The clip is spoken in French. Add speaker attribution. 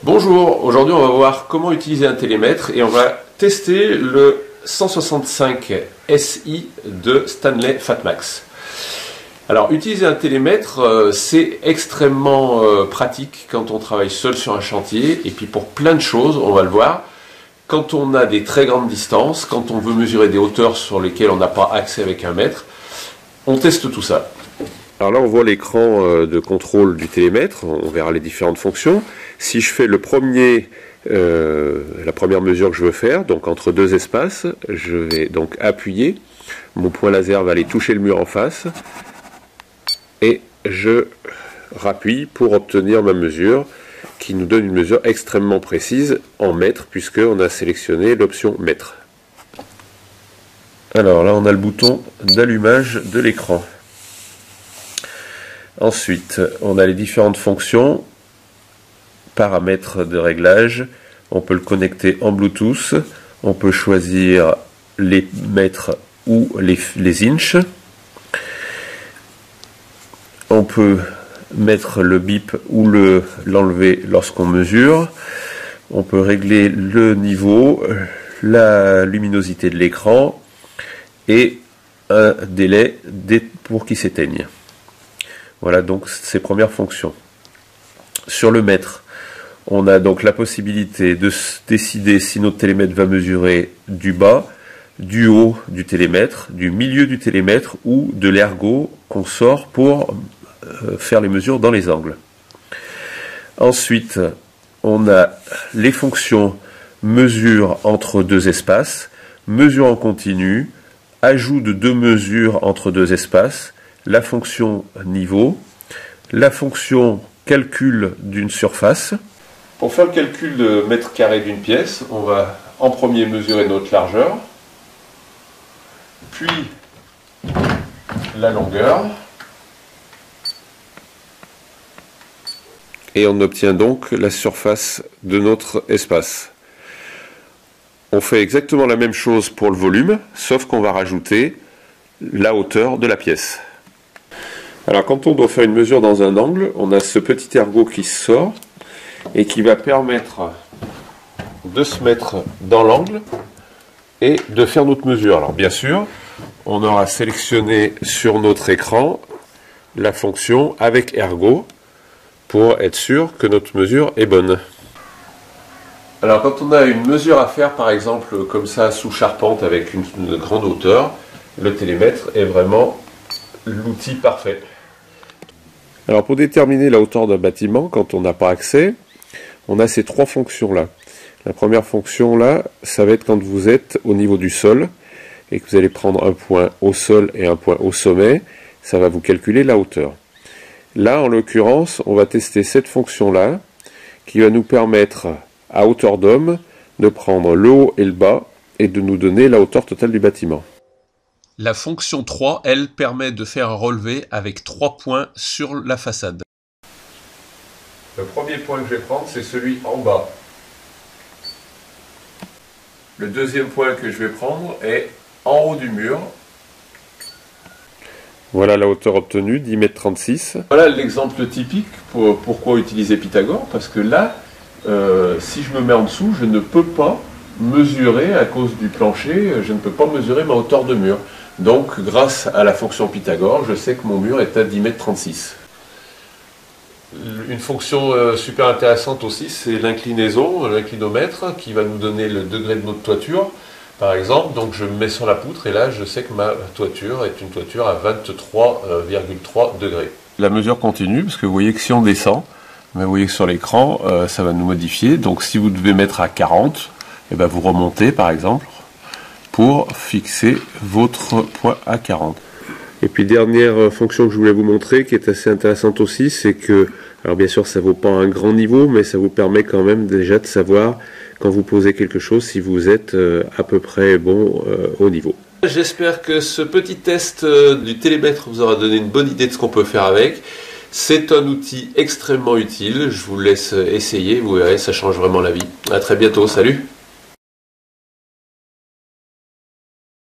Speaker 1: Bonjour, aujourd'hui on va voir comment utiliser un télémètre et on va tester le 165 SI de Stanley Fatmax. Alors utiliser un télémètre c'est extrêmement pratique quand on travaille seul sur un chantier et puis pour plein de choses, on va le voir. Quand on a des très grandes distances, quand on veut mesurer des hauteurs sur lesquelles on n'a pas accès avec un mètre, on teste tout ça. Alors là, on voit l'écran de contrôle du télémètre, on verra les différentes fonctions. Si je fais la première mesure que je veux faire, donc entre deux espaces, je vais donc appuyer, mon point laser va aller toucher le mur en face, et je rappuie pour obtenir ma mesure, qui nous donne une mesure extrêmement précise en mètres, puisqu'on a sélectionné l'option mètre. Alors là, on a le bouton d'allumage de l'écran. Ensuite, on a les différentes fonctions, paramètres de réglage, on peut le connecter en Bluetooth, on peut choisir les mètres ou les inches, on peut mettre le bip ou l'enlever lorsqu'on mesure, on peut régler le niveau, la luminosité de l'écran et un délai pour qu'il s'éteigne. Voilà donc ces premières fonctions. Sur le mètre, on a donc la possibilité de décider si notre télémètre va mesurer du bas, du haut du télémètre, du milieu du télémètre ou de l'ergot qu'on sort pour faire les mesures dans les angles. Ensuite, on a les fonctions mesure entre deux espaces, mesure en continu, ajout de deux mesures entre deux espaces, la fonction niveau, la fonction calcul d'une surface. Pour faire le calcul de mètre carré d'une pièce, on va en premier mesurer notre largeur, puis la longueur, et on obtient donc la surface de notre espace. On fait exactement la même chose pour le volume, sauf qu'on va rajouter la hauteur de la pièce. Alors quand on doit faire une mesure dans un angle, on a ce petit ergot qui sort et qui va permettre de se mettre dans l'angle et de faire notre mesure. Alors bien sûr, on aura sélectionné sur notre écran la fonction avec ergot pour être sûr que notre mesure est bonne. Alors quand on a une mesure à faire, par exemple comme ça sous charpente avec une grande hauteur, le télémètre est vraiment l'outil parfait. Alors pour déterminer la hauteur d'un bâtiment, quand on n'a pas accès, on a ces trois fonctions là. La première fonction là, ça va être quand vous êtes au niveau du sol et que vous allez prendre un point au sol et un point au sommet, ça va vous calculer la hauteur. Là en l'occurrence, on va tester cette fonction là qui va nous permettre à hauteur d'homme de prendre le haut et le bas et de nous donner la hauteur totale du bâtiment. La fonction 3, elle, permet de faire un relevé avec 3 points sur la façade. Le premier point que je vais prendre, c'est celui en bas. Le deuxième point que je vais prendre est en haut du mur. Voilà la hauteur obtenue, 10,36 m. Voilà l'exemple typique pour pourquoi utiliser Pythagore, parce que là, si je me mets en dessous, je ne peux pas mesurer à cause du plancher, je ne peux pas mesurer ma hauteur de mur. Donc, grâce à la fonction Pythagore, je sais que mon mur est à 10,36 m. Une fonction super intéressante aussi, c'est l'inclinaison, l'inclinomètre, qui va nous donner le degré de notre toiture, par exemple. Donc, je me mets sur la poutre et là, je sais que ma toiture est une toiture à 23,3 degrés. La mesure continue, parce que vous voyez que si on descend, vous voyez que sur l'écran, ça va nous modifier. Donc, si vous devez mettre à 40, et ben vous remontez, par exemple, pour fixer votre point à 40. Et puis dernière fonction que je voulais vous montrer, qui est assez intéressante aussi, c'est que, alors bien sûr ça ne vaut pas un grand niveau, mais ça vous permet quand même déjà de savoir, quand vous posez quelque chose, si vous êtes à peu près bon au niveau. J'espère que ce petit test du télémètre vous aura donné une bonne idée de ce qu'on peut faire avec. C'est un outil extrêmement utile, je vous laisse essayer, vous verrez, ça change vraiment la vie. A très bientôt, salut!